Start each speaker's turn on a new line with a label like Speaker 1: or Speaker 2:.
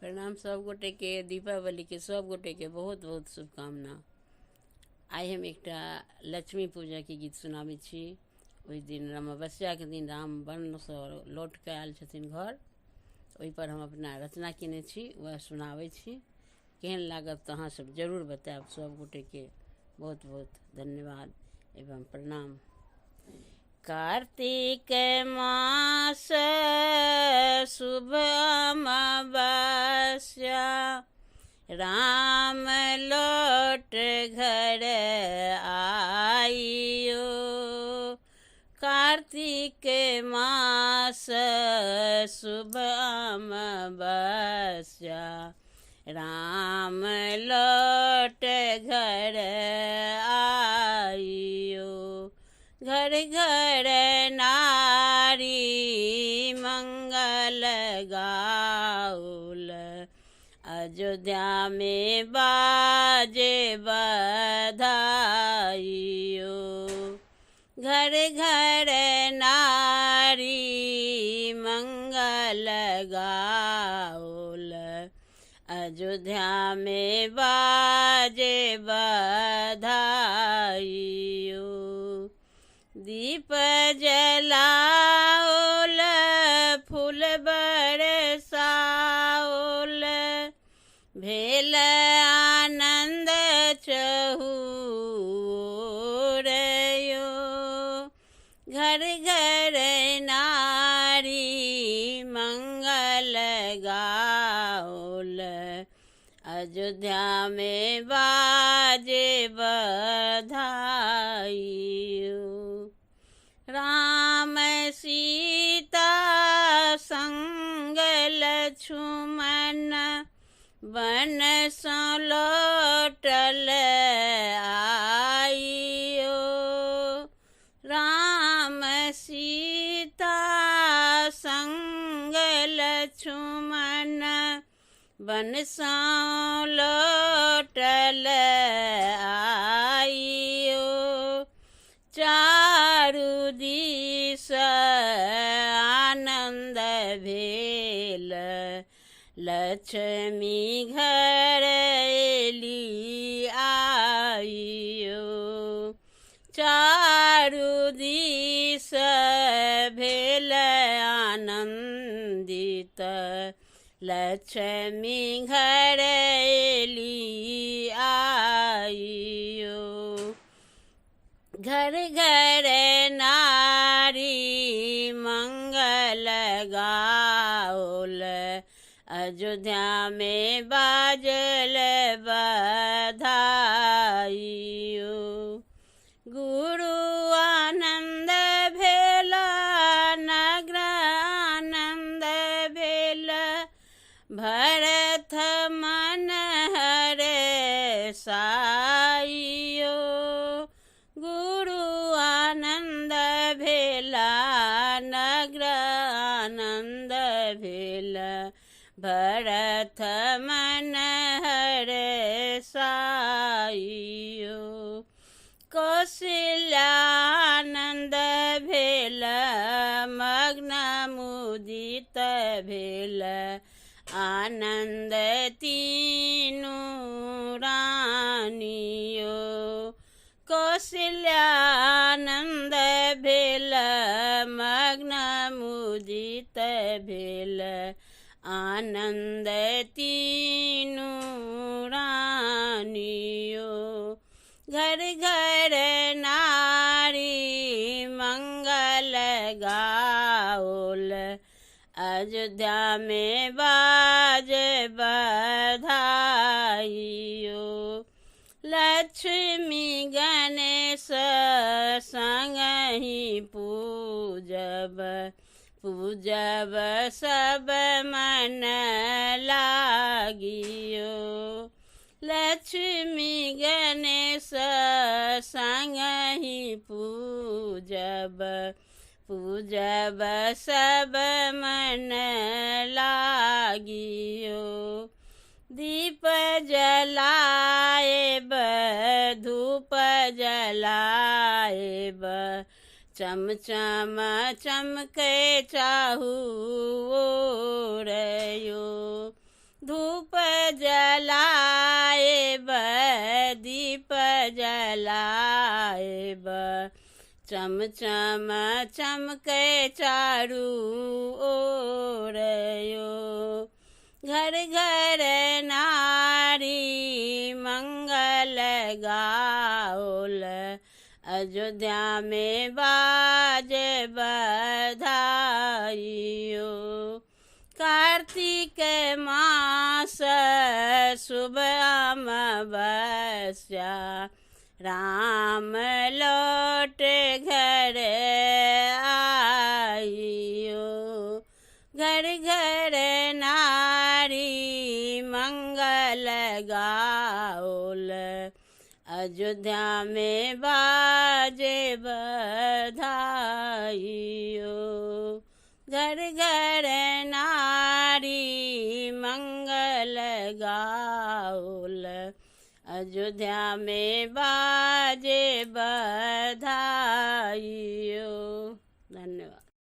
Speaker 1: प्रणाम सब गोटे के दीपावली के सब गोटे के बहुत बहुत शुभकामना। आइ हम एकटा लक्ष्मी पूजा के गीत सुनाबै छी। ओहि दिन अमावस्या के दिन राम वन से लौट के आयल छथिन घर, ओहि पर हम अपना रचना केने छी, वह सुनाबै छी। केहन लागत अहाँ सब जरूर बतायब। सब गोटे के बहुत बहुत धन्यवाद एवं प्रणाम। कार्तिक मास शुभ अमावस्या, राम लौट घर आइयो। कार्तिक मास शुभ अमावस्या, राम लौट घर आइयो। घर घर नारी मंगल गाउल, अयोध्या में बाजे बधाइयो। घर घर नारी मंगल गाउल, अयोध्या में बाजे बधाइयो। दीप जलाओल, फूल बरसाओल, भेल आनंद चहुरयो। घर घर नारी मंगल गाओल, अयोध्या में बाजे बधाइयो। राम सीता संग लक्ष्मण, वन सँ लौटल आइयो। राम सीता संग लक्ष्मण, वन सँ लौटल आइयो। चारू दिस आनंद भेल, लक्ष्मी घर एली आइयो। चारू दिस भेल आनंदित, लक्ष्मी घर एली आइयो। घर घर नारी मंगल गाओल, अयोध्या में बाजल बधाइयो। गुरु आनंद भेल, नगर आनंद भेल, भरत मन हरे साइयो। गुरु आनंद भेला, नगर आनंद भेल, भरत मन हरे साइयो। कौशल्या आनंद भेल, मग्न मुदित भेल, आनंद तीनू रानियो। कौशल्या आनंद भेल, मग्न मुदित भेल, आनंद तीनू रानियो। घर घर नारी मंगल गाओल, अयोध्या में बाजे बधाइयो। लक्ष्मी गणेश संगहि पूजब, पूजब सब मन लागियो। लक्ष्मी गणेश संगहि पूजब, पूजब सब मन लागियो। दीप जलाएब, धूप जलाएब, चमचम चमके चाहू ओरयो। धूप जलाएब दीप जलाएब चम चम चमके चारू ओरयो घर घर नारी मंगल गाओल अयोध्या में बाजे बधाइयो कार्तिक मास शुभ अमावस्या राम लौट घर आइयो घर घर नारी मंगल गाओल अयोध्या में बाजे बधाइयो घर घर नारी मंगल गाओल अयोध्या में बाजे बधाइयो।